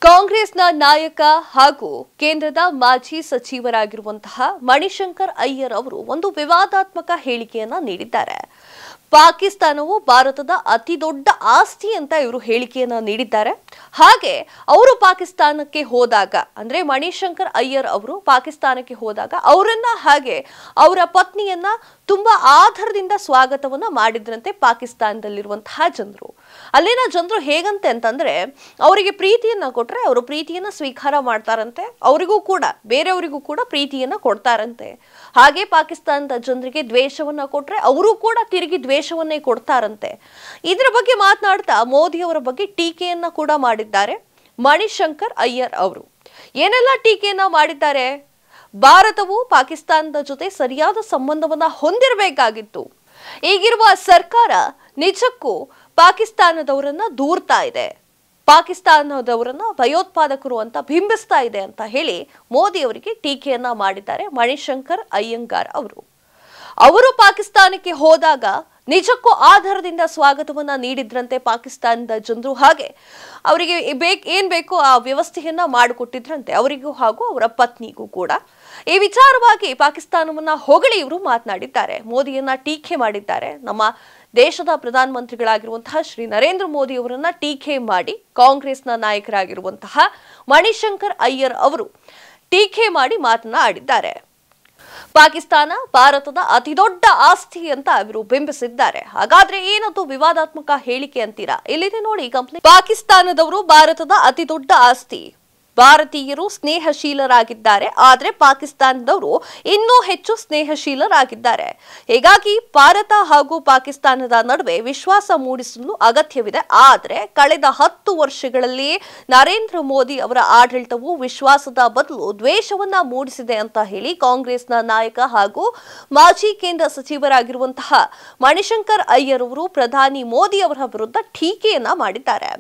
ಕಾಂಗ್ರೆಸ್ನ ನಾಯಕ ಹಾಗೂ ಕೇಂದ್ರದ ಮಾಜಿ ಸಚಿವರಾಗಿರುವಂತಹ ಮಣಿಶಂಕರ್ ಅಯ್ಯರ್ ಅವರು ಒಂದು ವಿವಾದಾತ್ಮಕ ಹೇಳಿಕೆಯನ್ನ ನೀಡಿದ್ದಾರೆ. ಪಾಕಿಸ್ತಾನವು ಭಾರತದ ಅತಿ ದೊಡ್ಡ ಆಸ್ತಿ ಅಂತ ಇವರು ಹೇಳಿಕೆಯನ್ನ ನೀಡಿದ್ದಾರೆ. ಹಾಗೆ ಅವರು ಪಾಕಿಸ್ತಾನಕ್ಕೆ ಹೋದಾಗ ಅಂದ್ರೆ ಮಣಿಶಂಕರ್ ಅಯ್ಯರ್ ಅವರು ಪಾಕಿಸ್ತಾನಕ್ಕೆ ಹೋದಾಗ ಅವರನ್ನ ಹಾಗೆ ಅವರ ಪತ್ನಿಯನ್ನ ತುಂಬಾ ಆಧಾರದಿಂದ ಸ್ವಾಗತವನ್ನ ಮಾಡಿದ್ರಂತೆ ಪಾಕಿಸ್ತಾನದಲ್ಲಿರುವಂತಹ ಜನರು. ಅಲ್ಲಿನ ಜನರು ಹೇಗಂತೆ ಅಂತಂದ್ರೆ ಅವರಿಗೆ ಪ್ರೀತಿಯನ್ನ ಕೊಟ್ರೆ ಅವರು ಪ್ರೀತಿಯನ್ನ ಸ್ವೀಕಾರ ಮಾಡ್ತಾರಂತೆ, ಅವರಿಗೂ ಕೂಡ ಬೇರೆಯವರಿಗೂ ಕೂಡ ಪ್ರೀತಿಯನ್ನ ಕೊಡ್ತಾರಂತೆ. ಹಾಗೆ ಪಾಕಿಸ್ತಾನದ ಜನರಿಗೆ ದ್ವೇಷವನ್ನ ಕೊಟ್ರೆ ಅವರು ಕೂಡ ತಿರುಗಿ ದ್ವೇಷವನ್ನೇ ಕೊಡ್ತಾರಂತೆ. ಇದರ ಬಗ್ಗೆ ಮಾತನಾಡ್ತಾ ಮೋದಿ ಅವರ ಬಗ್ಗೆ ಟೀಕೆಯನ್ನ ಕೂಡ ಮಾಡಿದ್ದಾರೆ ಮಣಿಶಂಕರ್ ಅಯ್ಯರ್ ಅವರು. ಏನೆಲ್ಲ ಟೀಕೆಯನ್ನ ಮಾಡಿದ್ದಾರೆ? ಭಾರತವು ಪಾಕಿಸ್ತಾನದ ಜೊತೆ ಸರಿಯಾದ ಸಂಬಂಧವನ್ನ ಹೊಂದಿರಬೇಕಾಗಿತ್ತು. ಈಗಿರುವ ಸರ್ಕಾರ ನಿಜಕ್ಕೂ ಪಾಕಿಸ್ತಾನದವರನ್ನ ದೂರ್ತಾ ಇದೆ, ಪಾಕಿಸ್ತಾನದವರನ್ನ ಭಯೋತ್ಪಾದಕರು ಅಂತ ಬಿಂಬಿಸ್ತಾ ಇದೆ ಅಂತ ಹೇಳಿ ಮೋದಿ ಅವರಿಗೆ ಟೀಕೆಯನ್ನ ಮಾಡಿದ್ದಾರೆ ಮಣಿಶಂಕರ್ ಅಯ್ಯಂಗಾರ್ ಅವರು. ಅವರು ಪಾಕಿಸ್ತಾನಕ್ಕೆ ಹೋದಾಗ ನಿಜಕ್ಕೂ ಆಧಾರದಿಂದ ಸ್ವಾಗತವನ್ನ ನೀಡಿದ್ರಂತೆ ಪಾಕಿಸ್ತಾನದ ಜನರು. ಹಾಗೆ ಅವರಿಗೆ ಏನ್ ಬೇಕೋ ಆ ವ್ಯವಸ್ಥೆಯನ್ನ ಮಾಡಿಕೊಟ್ಟಿದ್ರಂತೆ ಅವರಿಗೂ ಹಾಗೂ ಅವರ ಪತ್ನಿಗೂ ಕೂಡ. ಈ ವಿಚಾರವಾಗಿ ಪಾಕಿಸ್ತಾನವನ್ನ ಹೊಗಳಿ ಇವರು ಮಾತನಾಡಿದ್ದಾರೆ, ಮೋದಿಯನ್ನ ಟೀಕೆ ಮಾಡಿದ್ದಾರೆ. ನಮ್ಮ ದೇಶದ ಪ್ರಧಾನಮಂತ್ರಿಗಳಾಗಿರುವಂತಹ ಶ್ರೀ ನರೇಂದ್ರ ಮೋದಿ ಅವರನ್ನ ಟೀಕೆ ಮಾಡಿ ಕಾಂಗ್ರೆಸ್ನ ನಾಯಕರಾಗಿರುವಂತಹ ಮಣಿಶಂಕರ್ ಅಯ್ಯರ್ ಅವರು ಟೀಕೆ ಮಾಡಿ ಮಾತನಾಡಿದ್ದಾರೆ. ಪಾಕಿಸ್ತಾನ ಭಾರತದ ಅತಿ ದೊಡ್ಡ ಆಸ್ತಿ ಅಂತ ಅವರು ಬಿಂಬಿಸಿದ್ದಾರೆ. ಹಾಗಾದ್ರೆ ಏನದು ವಿವಾದಾತ್ಮಕ ಹೇಳಿಕೆ ಅಂತೀರಾ? ಇಲ್ಲಿದೆ ನೋಡಿ ಕಂಪ್ಲೀಟ್. ಪಾಕಿಸ್ತಾನದವರು ಭಾರತದ ಅತಿ ದೊಡ್ಡ ಆಸ್ತಿ, ಭಾರತೀಯರು ಸ್ನೇಹಶೀಲರಾಗಿದ್ದಾರೆ, ಆದ್ರೆ ಪಾಕಿಸ್ತಾನದವರು ಇನ್ನೂ ಹೆಚ್ಚು ಸ್ನೇಹಶೀಲರಾಗಿದ್ದಾರೆ. ಹೀಗಾಗಿ ಭಾರತ ಹಾಗೂ ಪಾಕಿಸ್ತಾನದ ನಡುವೆ ವಿಶ್ವಾಸ ಮೂಡಿಸಲು ಅಗತ್ಯವಿದೆ. ಆದ್ರೆ ಕಳೆದ 10 ವರ್ಷಗಳಲ್ಲಿ ನರೇಂದ್ರ ಮೋದಿ ಅವರ ಆಡಳಿತವು ವಿಶ್ವಾಸದ ಬದಲು ದ್ವೇಷವನ್ನ ಮೂಡಿಸಿದೆ ಅಂತ ಹೇಳಿ ಕಾಂಗ್ರೆಸ್ನ ನಾಯಕ ಹಾಗೂ ಮಾಜಿ ಕೇಂದ್ರ ಸಚಿವರಾಗಿರುವಂತಹ ಮಣಿಶಂಕರ್ ಅಯ್ಯರ್ ಅವರು ಪ್ರಧಾನಿ ಮೋದಿ ಅವರ ವಿರುದ್ಧ ಟೀಕೆಯನ್ನ ಮಾಡಿದ್ದಾರೆ.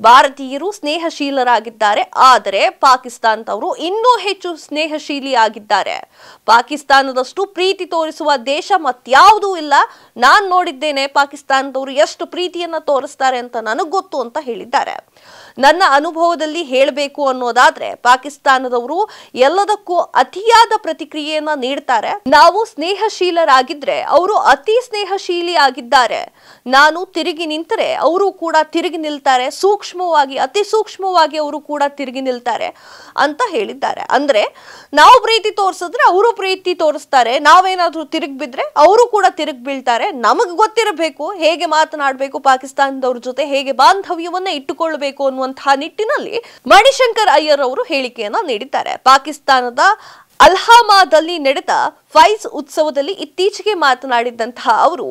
ಭಾರತೀಯರು ಸ್ನೇಹಶೀಲರಾಗಿದ್ದಾರೆ, ಆದರೆ ಪಾಕಿಸ್ತಾನದವರು ಇನ್ನೂ ಹೆಚ್ಚು ಸ್ನೇಹಶೀಲಿ ಆಗಿದ್ದಾರೆ. ಪಾಕಿಸ್ತಾನದಷ್ಟು ಪ್ರೀತಿ ತೋರಿಸುವ ದೇಶ ಮತ್ಯಾವುದೂ ಇಲ್ಲ. ನಾನ್ ನೋಡಿದ್ದೇನೆ ಪಾಕಿಸ್ತಾನದವರು ಎಷ್ಟು ಪ್ರೀತಿಯನ್ನ ತೋರಿಸ್ತಾರೆ ಅಂತ ನನಗ್ ಗೊತ್ತು ಅಂತ ಹೇಳಿದ್ದಾರೆ. ನನ್ನ ಅನುಭವದಲ್ಲಿ ಹೇಳಬೇಕು ಅನ್ನೋದಾದ್ರೆ ಪಾಕಿಸ್ತಾನದವರು ಎಲ್ಲದಕ್ಕೂ ಅತಿಯಾದ ಪ್ರತಿಕ್ರಿಯೆಯನ್ನ ನೀಡ್ತಾರೆ. ನಾವು ಸ್ನೇಹಶೀಲರಾಗಿದ್ರೆ ಅವರು ಅತಿ ಸ್ನೇಹಶೀಲಿ ಆಗಿದ್ದಾರೆ. ನಾನು ತಿರುಗಿ ನಿಂತರೆ ಅವರು ಕೂಡ ತಿರುಗಿ ನಿಲ್ತಾರೆ, ಸೂಕ್ಷ್ಮವಾಗಿ ಅತಿ ಸೂಕ್ಷ್ಮವಾಗಿ ಅವರು ಕೂಡ ತಿರುಗಿ ನಿಲ್ತಾರೆ ಅಂತ ಹೇಳಿದ್ದಾರೆ. ಅಂದ್ರೆ ನಾವು ಪ್ರೀತಿ ತೋರಿಸಿದ್ರೆ ಅವರು ಪ್ರೀತಿ ತೋರಿಸ್ತಾರೆ, ನಾವೇನಾದ್ರೂ ತಿರುಗಿ ಬಿದ್ರೆ ಅವರು ಕೂಡ ತಿರುಗಿ ಬೀಳ್ತಾರೆ. ನಮಗ್ ಗೊತ್ತಿರಬೇಕು ಹೇಗೆ ಮಾತನಾಡಬೇಕು, ಪಾಕಿಸ್ತಾನದವ್ರ ಜೊತೆ ಹೇಗೆ ಬಾಂಧವ್ಯವನ್ನ ಇಟ್ಟುಕೊಳ್ಳಬೇಕು ಅನ್ನುವಂತಹ ನಿಟ್ಟಿನಲ್ಲಿ ಮಣಿಶಂಕರ್ ಅಯ್ಯರ್ ಅವರು ಹೇಳಿಕೆಯನ್ನ ನೀಡಿದ್ದಾರೆ. ಪಾಕಿಸ್ತಾನದ ಅಲ್ಹಾಮಾದಲ್ಲಿ ನಡೆದ ಫೈಜ್ ಉತ್ಸವದಲ್ಲಿ ಇತ್ತೀಚೆಗೆ ಮಾತನಾಡಿದಂತಹ ಅವರು,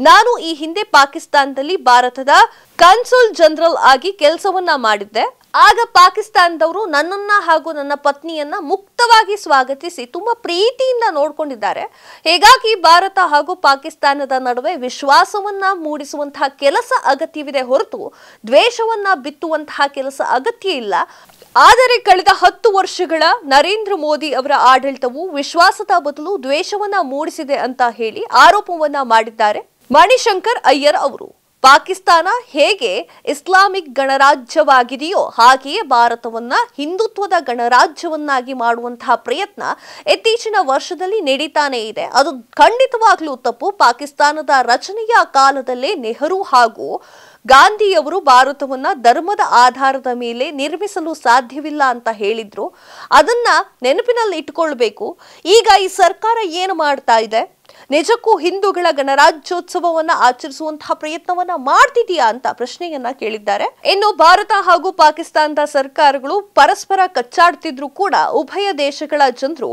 ನಾನು ಈ ಹಿಂದೆ ಪಾಕಿಸ್ತಾನದಲ್ಲಿ ಭಾರತದ ಕನ್ಸುಲ್ ಜನರಲ್ ಆಗಿ ಕೆಲಸವನ್ನ ಮಾಡಿದ್ದೆ. ಆಗ ಪಾಕಿಸ್ತಾನದವರು ನನ್ನನ್ನ ಹಾಗೂ ನನ್ನ ಪತ್ನಿಯನ್ನ ಮುಕ್ತವಾಗಿ ಸ್ವಾಗತಿಸಿ ತುಂಬಾ ಪ್ರೀತಿಯಿಂದ ನೋಡ್ಕೊಂಡಿದ್ದಾರೆ. ಹೀಗಾಗಿ ಭಾರತ ಹಾಗೂ ಪಾಕಿಸ್ತಾನದ ನಡುವೆ ವಿಶ್ವಾಸವನ್ನ ಮೂಡಿಸುವಂತಹ ಕೆಲಸ ಅಗತ್ಯವಿದೆ ಹೊರತು ದ್ವೇಷವನ್ನ ಬಿತ್ತುವಂತಹ ಕೆಲಸ ಅಗತ್ಯ ಇಲ್ಲ. ಆದರೆ ಕಳೆದ 10 ವರ್ಷಗಳ ನರೇಂದ್ರ ಮೋದಿ ಅವರ ಆಡಳಿತವು ವಿಶ್ವಾಸದ ಬದಲು ದ್ವೇಷವನ್ನ ಮೂಡಿಸಿದೆ ಅಂತ ಹೇಳಿ ಆರೋಪವನ್ನ ಮಾಡಿದ್ದಾರೆ ಮಣಿಶಂಕರ್ ಅಯ್ಯರ್ ಅವರು. ಪಾಕಿಸ್ತಾನ ಹೇಗೆ ಇಸ್ಲಾಮಿಕ್ ಗಣರಾಜ್ಯವಾಗಿದೆಯೋ ಹಾಗೆಯೇ ಭಾರತವನ್ನ ಹಿಂದುತ್ವದ ಗಣರಾಜ್ಯವನ್ನಾಗಿ ಮಾಡುವಂತಹ ಪ್ರಯತ್ನ ಇತ್ತೀಚಿನ ವರ್ಷದಲ್ಲಿ ನಡೀತಾನೆ ಇದೆ. ಅದು ಖಂಡಿತವಾಗ್ಲೂ ತಪ್ಪು. ಪಾಕಿಸ್ತಾನದ ರಚನೆಯ ಕಾಲದಲ್ಲೇ ನೆಹರು ಹಾಗೂ ಗಾಂಧಿಯವರು ಭಾರತವನ್ನ ಧರ್ಮದ ಆಧಾರದ ಮೇಲೆ ನಿರ್ಮಿಸಲು ಸಾಧ್ಯವಿಲ್ಲ ಅಂತ ಹೇಳಿದ್ರು. ಅದನ್ನ ನೆನಪಿನಲ್ಲಿ ಇಟ್ಕೊಳ್ಬೇಕು. ಈಗ ಈ ಸರ್ಕಾರ ಏನು ಮಾಡ್ತಾ ಇದೆ? ನಿಜಕ್ಕೂ ಹಿಂದೂಗಳ ಗಣರಾಜ್ಯೋತ್ಸವವನ್ನ ಆಚರಿಸುವಂತಹ ಪ್ರಯತ್ನವನ್ನ ಮಾಡ್ತಿದೆಯಾ ಅಂತ ಪ್ರಶ್ನೆಯನ್ನ ಕೇಳಿದ್ದಾರೆ. ಇನ್ನು ಭಾರತ ಹಾಗೂ ಪಾಕಿಸ್ತಾನದ ಸರ್ಕಾರಗಳು ಪರಸ್ಪರ ಕಚ್ಚಾಡ್ತಿದ್ರು ಕೂಡ ಉಭಯ ದೇಶಗಳ ಜನರು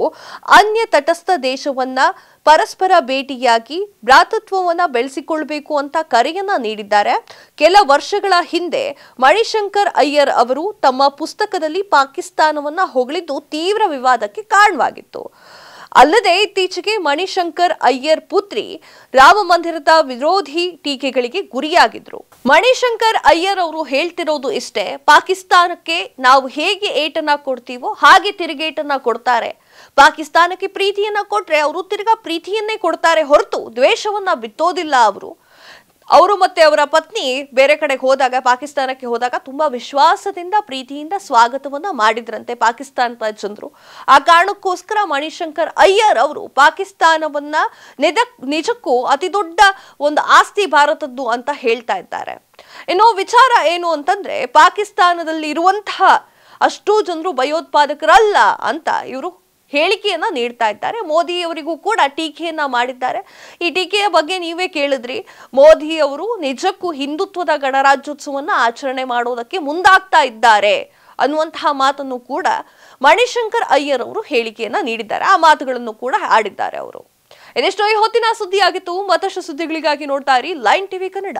ಅನ್ಯ ತಟಸ್ಥ ದೇಶವನ್ನ ಪರಸ್ಪರ ಭೇಟಿಯಾಗಿ ಭ್ರಾತೃತ್ವವನ್ನ ಬೆಳೆಸಿಕೊಳ್ಬೇಕು ಅಂತ ಕರೆಯನ್ನ ನೀಡಿದ್ದಾರೆ. ಕೆಲ ವರ್ಷಗಳ ಹಿಂದೆ ಮಣಿಶಂಕರ್ ಅಯ್ಯರ್ ಅವರು ತಮ್ಮ ಪುಸ್ತಕದಲ್ಲಿ ಪಾಕಿಸ್ತಾನವನ್ನ ಹೊಗಳಿದ್ದು ತೀವ್ರ ವಿವಾದಕ್ಕೆ ಕಾರಣವಾಗಿತ್ತು. ಅಲ್ಲದೆ ಇತ್ತೀಚೆಗೆ ಮಣಿಶಂಕರ್ ಅಯ್ಯರ್ ಪುತ್ರಿ ರಾಮ ಮಂದಿರದ ವಿರೋಧಿ ಟೀಕೆಗಳಿಗೆ ಗುರಿಯಾಗಿದ್ರು. ಮಣಿಶಂಕರ್ ಅಯ್ಯರ್ ಅವರು ಹೇಳ್ತಿರೋದು ಇಷ್ಟೇ, ಪಾಕಿಸ್ತಾನಕ್ಕೆ ನಾವು ಹೇಗೆ ಏಟನ್ನ ಕೊಡ್ತೀವೋ ಹಾಗೆ ತಿರುಗೇಟನ್ನ ಕೊಡ್ತಾರೆ. ಪಾಕಿಸ್ತಾನಕ್ಕೆ ಪ್ರೀತಿಯನ್ನ ಕೊಟ್ರೆ ಅವರು ತಿರ್ಗಾ ಪ್ರೀತಿಯನ್ನೇ ಕೊಡ್ತಾರೆ ಹೊರತು ದ್ವೇಷವನ್ನ ಬಿತ್ತೋದಿಲ್ಲ ಅವರು. ಅವರು ಮತ್ತೆ ಅವರ ಪತ್ನಿ ಬೇರೆ ಕಡೆಗೆ ಹೋದಾಗ, ಪಾಕಿಸ್ತಾನಕ್ಕೆ ಹೋದಾಗ ತುಂಬಾ ವಿಶ್ವಾಸದಿಂದ ಪ್ರೀತಿಯಿಂದ ಸ್ವಾಗತವನ್ನ ಮಾಡಿದ್ರಂತೆ ಪಾಕಿಸ್ತಾನದ ಜನರು. ಆ ಕಾರಣಕ್ಕೋಸ್ಕರ ಮಣಿಶಂಕರ್ ಅಯ್ಯರ್ ಅವರು ಪಾಕಿಸ್ತಾನವನ್ನ ನಿಜಕ್ಕೂ ಅತಿ ದೊಡ್ಡ ಒಂದು ಆಸ್ತಿ ಭಾರತದ್ದು ಅಂತ ಹೇಳ್ತಾ ಇದ್ದಾರೆ. ಇನ್ನು ವಿಚಾರ ಏನು ಅಂತಂದ್ರೆ, ಪಾಕಿಸ್ತಾನದಲ್ಲಿ ಇರುವಂತಹ ಅಷ್ಟೂ ಜನರು ಭಯೋತ್ಪಾದಕರಲ್ಲ ಅಂತ ಇವರು ಹೇಳಿಕೆಯನ್ನ ನೀಡ್ತಾ ಇದ್ದಾರೆ. ಮೋದಿ ಅವರಿಗೂ ಕೂಡ ಟೀಕೆಯನ್ನ ಮಾಡಿದ್ದಾರೆ. ಈ ಟೀಕೆಯ ಬಗ್ಗೆ ನೀವೇ ಕೇಳಿದ್ರಿ. ಮೋದಿ ಅವರು ನಿಜಕ್ಕೂ ಹಿಂದುತ್ವದ ಗಣರಾಜ್ಯೋತ್ಸವನ್ನ ಆಚರಣೆ ಮಾಡೋದಕ್ಕೆ ಮುಂದಾಗ್ತಾ ಇದ್ದಾರೆ ಅನ್ನುವಂತಹ ಮಾತನ್ನು ಕೂಡ ಮಣಿಶಂಕರ್ ಅಯ್ಯರ್ ಅವರು ಹೇಳಿಕೆಯನ್ನ ನೀಡಿದ್ದಾರೆ. ಆ ಮಾತುಗಳನ್ನು ಕೂಡ ಆಡಿದ್ದಾರೆ ಅವರು. ಇದೆಷ್ಟೋ ಈ ಹೊತ್ತಿನ ಸುದ್ದಿ ಆಗಿತ್ತು. ಮತ್ತಷ್ಟು ಸುದ್ದಿಗಳಿಗಾಗಿ ನೋಡ್ತಾ ಇರಿ ಲೈನ್ ಟಿವಿ ಕನ್ನಡ.